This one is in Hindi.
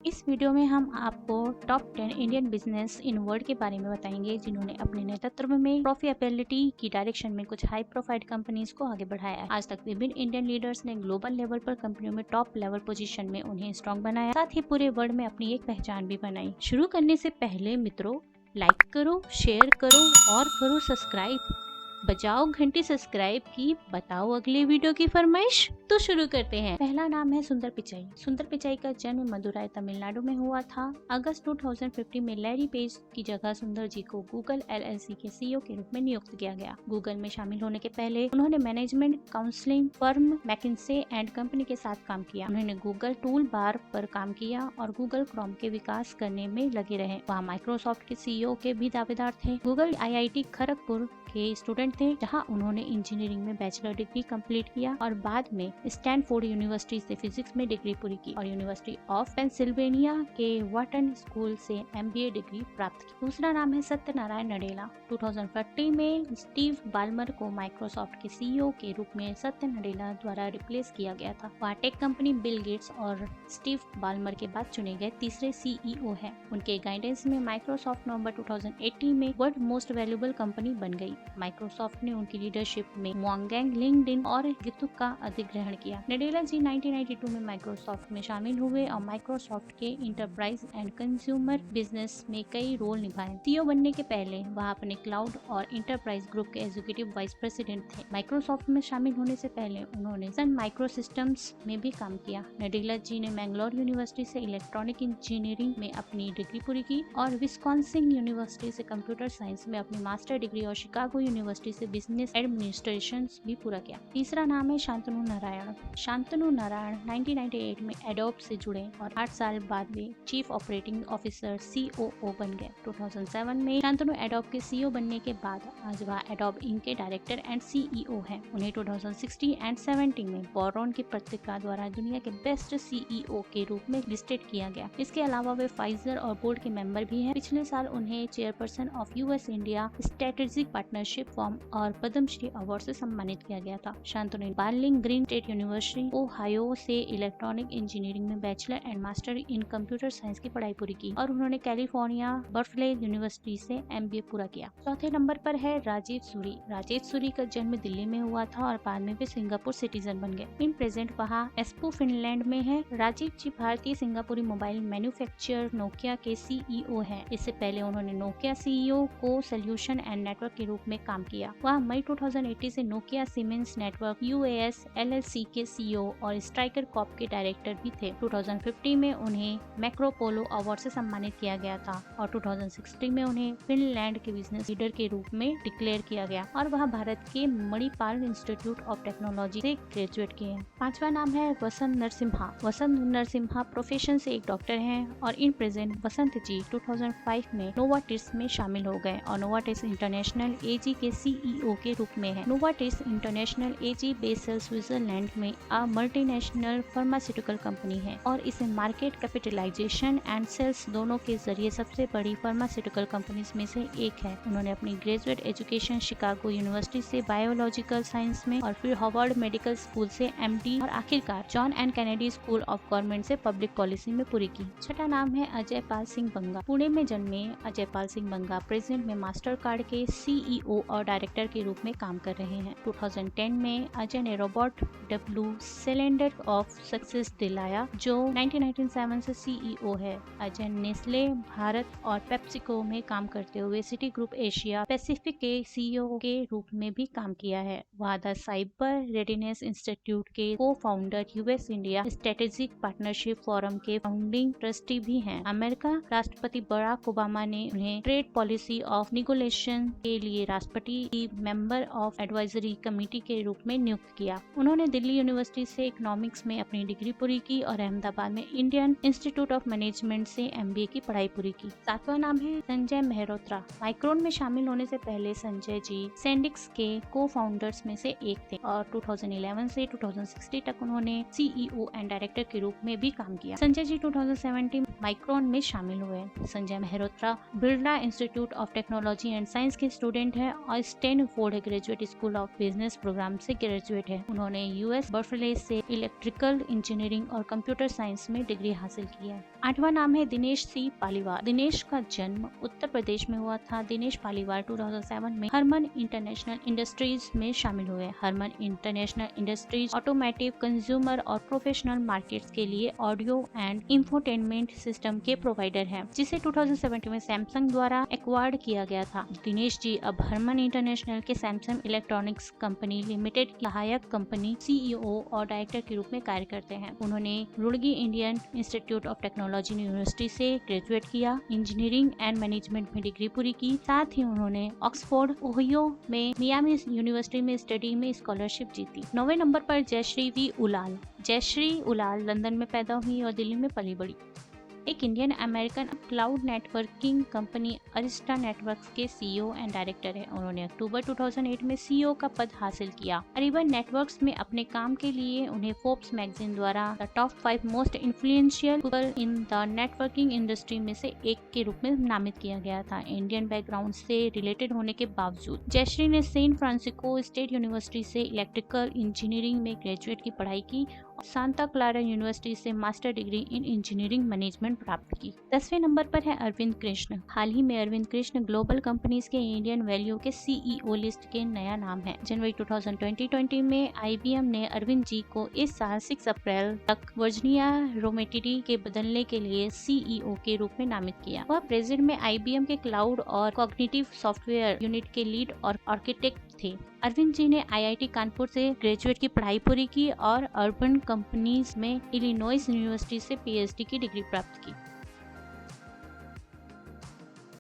इस वीडियो में हम आपको top 10 Indian business in world के बारे में बताएंगे जिन्होंने अपने नेतृत्व में प्रॉफिटेबिलिटी की डायरेक्शन में कुछ हाई प्रोफाइल कंपनीज को आगे बढ़ाया है। आज तक विभिन्न इंडियन लीडर्स ने ग्लोबल लेवल पर कंपनियों में टॉप लेवल पोजीशन में उन्हें स्ट्रॉन्ग बनाया, साथ ही पूरे वर्ल्ड में अपनी एक पहचान भी बनाई। शुरू करने से पहले मित्रों, लाइक करो, शेयर करो और करो सब्सक्राइब। बजाओ घंटी सब्सक्राइब की, बताओ अगले वीडियो की फरमाइश। तो शुरू करते हैं। पहला नाम है सुंदर पिचाई। सुंदर पिचाई का जन्म मदुराई तमिलनाडु में हुआ था। अगस्त 2015 में लैरी पेज की जगह सुंदर जी को गूगल एलएलसी के सीईओ के रूप में नियुक्त किया गया। गूगल में शामिल होने के पहले उन्होंने management counselling firm McKinsey and company के साथ काम किया। उन्होंने गूगल टूल बार पर काम किया और गूगल क्रोम के विकास करने में लगे रहे। वहाँ माइक्रोसॉफ्ट के सीईओ के भी दावेदार थे। गूगल आईआईटी खड़गपुर के स्टूडेंट थे, जहां उन्होंने इंजीनियरिंग में बैचलर डिग्री कंप्लीट किया और बाद में स्टैनफोर्ड यूनिवर्सिटी से फिजिक्स में डिग्री पूरी की और यूनिवर्सिटी ऑफ पेंसिल्वेनिया के वाटन स्कूल से एमबीए डिग्री प्राप्त की। दूसरा नाम है सत्यनारायण नडेला। 2014 में स्टीव बाल्मर को माइक्रोसॉफ्ट के सीईओ के रूप में सत्य नडेला द्वारा रिप्लेस किया गया था। वह टेक कंपनी बिल गेट्स और स्टीव बाल्मर के बाद चुने गए तीसरे सीईओ हैं। उनके गाइडेंस में माइक्रोसॉफ्ट नवंबर 2018 में वर्ल्ड मोस्ट वैल्यूएबल कंपनी बन गई। माइक्रोसॉफ्ट ने उनकी लीडरशिप में मोंगैंग, लिंक्डइन और गितुक का अधिग्रहण किया। नडेला जी 1992 में माइक्रोसॉफ्ट में शामिल हुए और माइक्रोसॉफ्ट के इंटरप्राइज एंड कंज्यूमर बिजनेस में कई रोल निभाए। सीईओ बनने के पहले वह अपने क्लाउड और इंटरप्राइज ग्रुप के एग्जीक्यूटिव वाइस प्रेसिडेंट थे। माइक्रोसॉफ्ट में शामिल होने से पहले उन्होंने सन माइक्रो सिस्टम्स में भी काम किया। नडेला जी ने मैंगलोर यूनिवर्सिटी से इलेक्ट्रॉनिक इंजीनियरिंग में अपनी डिग्री पूरी की और विस्कॉन्सिन यूनिवर्सिटी से कंप्यूटर साइंस में अपनी मास्टर डिग्री और शिकागो यूनिवर्सिटी से बिजनेस एडमिनिस्ट्रेशन भी पूरा किया। तीसरा नाम है शांतनु नारायण। शांतनु नारायण 1998 में एडोब से जुड़े और 8 साल बाद वे चीफ ऑपरेटिंग ऑफिसर सीओओ बन गए। 2007 में शांतनु एडोब के सीईओ बनने के बाद आज वह एडोब इंक के डायरेक्टर एंड सीईओ हैं। उन्हें 2016 एंड 17 में बोरोन की पत्रिका द्वारा दुनिया के बेस्ट सीईओ के रूप में लिस्टेड किया गया। इसके अलावा वे फाइजर और बोर्ड के मेंबर भी हैं। पिछले साल उन्हें chairperson of US India strategic partnership forum और पद्मश्री अवार्ड से सम्मानित किया गया था। Shantanu Bowling Green State University Ohio से इलेक्ट्रॉनिक इंजीनियरिंग में bachelor and master in computer science की पढ़ाई पूरी की और उन्होंने कैलिफोर्निया बर्कले यूनिवर्सिटी से एमबीए पूरा किया। चौथे नंबर पर है राजीव सूरी। राजीव सूरी का जन्म दिल्ली में हुआ था और बाद में वे सिंगापुर सिटीजन बन गए। इन प्रेजेंट वहाँ एस्पो फिनलैंड में है। राजीव जी भारतीय सिंगापुरी मोबाइल मैन्युफैक्चरर नोकिया के सीईओ हैं। इससे पहले उन्होंने नोकिया सीईओ को सोल्यूशन एंड नेटवर्क के रूप में काम किया। वह मई 2018 से Nokia siemens network US LLC के सीईओ और स्ट्राइकर कॉर्प के डायरेक्टर भी थे। 2015 में उन्हें मैक्रोपोलो अवार्ड से सम्मानित किया गया था और 2016 में उन्हें फिनलैंड के बिजनेस लीडर के रूप में डिक्लेयर किया गया और वह भारत के मणिपाल इंस्टीट्यूट ऑफ टेक्नोलॉजी से ग्रेजुएट किए हैं। पांचवा नाम है वसंत नरसिम्हा। वसंत नरसिम्हा प्रोफेशन से एक डॉक्टर हैं और इन प्रेजेंट वसंत जी 2005 में नोवार्टिस में शामिल हो गए और नोवार्टिस इंटरनेशनल एजी के सीईओ के रूप में है। नोवार्टिस इंटरनेशनल एजी बेस्ड स्विट्जरलैंड में अ मल्टीनेशनल फार्मास्यूटिकल कंपनी है और इसे मार्केट कैपिटलाइजेशन एंड सेल्स दोनों के जरिए सबसे बड़ी फार्मास्यूटिकल कंपनीज में से एक है। उन्होंने अपनी ग्रेजुएट एजुकेशन शिकागो यूनिवर्सिटी से बायोलॉजिकल साइंस में और फिर हार्वर्ड मेडिकल स्कूल से एमडी और आखिरकार John and Kennedy school of government से पब्लिक पॉलिसी में पूरी की। छठा नाम है अजय पाल सिंह बंगा। पुणे में जन्मे अजय पाल सिंह बंगा प्रेजेंट में मास्टर कार्ड के सीईओ और डायरेक्टर के रूप में काम कर रहे हैं। 2010 में अजय ने robot W cylinder of success दिलाया, जो 1997 से सीईओ है। अजय नेस्ले भारत और पेप्सिको में काम करते हुए सिटी ग्रुप एशिया पैसिफिक के सीईओ के रूप में भी काम किया है। वह द साइबर रेडिनेस इंस्टीट्यूट के को founder, US India strategic partnership forum के फाउंडिंग ट्रस्टी भी हैं। अमेरिका राष्ट्रपति बराक ओबामा ने उन्हें ट्रेड पॉलिसी ऑफ निगोशिएशन के लिए राष्ट्रपति मेंबर ऑफ एडवाइजरी कमेटी के रूप में नियुक्त किया। उन्होंने दिल्ली यूनिवर्सिटी से इकोनॉमिक्स में अपनी डिग्री पूरी की और अहमदाबाद में इंडियन इंस्टीट्यूट ऑफ मैनेजमेंट से एमबीए की पढ़ाई पूरी की। सातवां नाम है संजय मेहरोत्रा। माइक्रोन में शामिल होने से पहले संजय जी सेंडिक्स के को फाउंडर्स में से एक थे और 2011 से 2016 तक उन्होंने सीईओ एंड डायरेक्टर के रूप में भी काम किया। संजय जी 2017 माइक्रोन में शामिल हुए। Sanjay Mehrotra Birla Institute of Technology and Science के स्टूडेंट है और Stanford Graduate School of Business program से ग्रेजुएट है। उन्होंने यूएस बर्कले से इलेक्ट्रिकल इंजीनियरिंग और कंप्यूटर साइंस में डिग्री हासिल की है। 8वां नाम है दिनेश सी पालीवाल। दिनेश का जन्म उत्तर प्रदेश में हुआ था। दिनेश पालीवाल 2007 में हरमन इंटरनेशनल इंडस्ट्रीज में शामिल हुए। Harman International Industries automotive, consumer और प्रोफेशनल मार्केट्स के लिए ऑडियो एंड इंफोटेनमेंट सिस्टम के प्रोवाइडर हैं, जिसे 2017 में सैमसंग द्वारा एक्वायर्ड किया गया था। दिनेश जी अब हरमन इंटरनेशनल के सैमसंग इलेक्ट्रॉनिक्स कंपनी लिमिटेड की सहायक कंपनी सीईओ और डायरेक्टर के रूप में कार्य करते हैं। उन्होंने Roorkee Indian institute of technology university से ग्रेजुएट किया, इंजीनियरिंग एंड मैनेजमेंट में डिग्री पूरी की। साथ ही उन्होंने ऑक्सफोर्ड ओहियो में मियामी यूनिवर्सिटी में स्टडी में स्कॉलरशिप जीती। 9वें नंबर पर जयश्री वी उलाल। जयश्री उलाल लंदन में पैदा हुई और दिल्ली में पली बड़ी। एक Indian American cloud networking company Arista networks के सीईओ एंड डायरेक्टर है। उन्होंने अक्टूबर 2008 में सीईओ का पद हासिल किया। अरिबन नेटवर्क्स में अपने काम के लिए उन्हें फोर्ब्स मैगजीन द्वारा the top 5 most influential people in the networking industry में से एक के रूप में नामित किया गया था। इंडियन बैकग्राउंड से रिलेटेड होने के बावजूद जयश्री ने सैन फ्रांसिस्को स्टेट यूनिवर्सिटी से इलेक्ट्रिकल इंजीनियरिंग में ग्रेजुएट की पढ़ाई की और सांता क्लारा यूनिवर्सिटी से master degree in engineering management प्राप्त की। 10वें नंबर पर है अरविंद कृष्ण। हाल ही में अरविंद कृष्ण ग्लोबल कंपनीज के इंडियन वैल्यू के सीईओ लिस्ट के नया नाम है। जनवरी 2020 में आईबीएम ने अरविंद जी को इस साल 6 अप्रैल तक वर्जीनिया रोमेटिडी के बदलने के लिए सीईओ के रूप में नामित किया। वह प्रेजेंट में आईबीएम के क्लाउड और कॉग्निटिव सॉफ्टवेयर यूनिट के लीड और आर्किटेक्ट थे। अरविंद जी ने आईआईटी कानपुर से ग्रेजुएट की पढ़ाई पूरी की और अर्बन कंपनीज में इलिनॉइस यूनिवर्सिटी से पीएचडी की डिग्री प्राप्त की।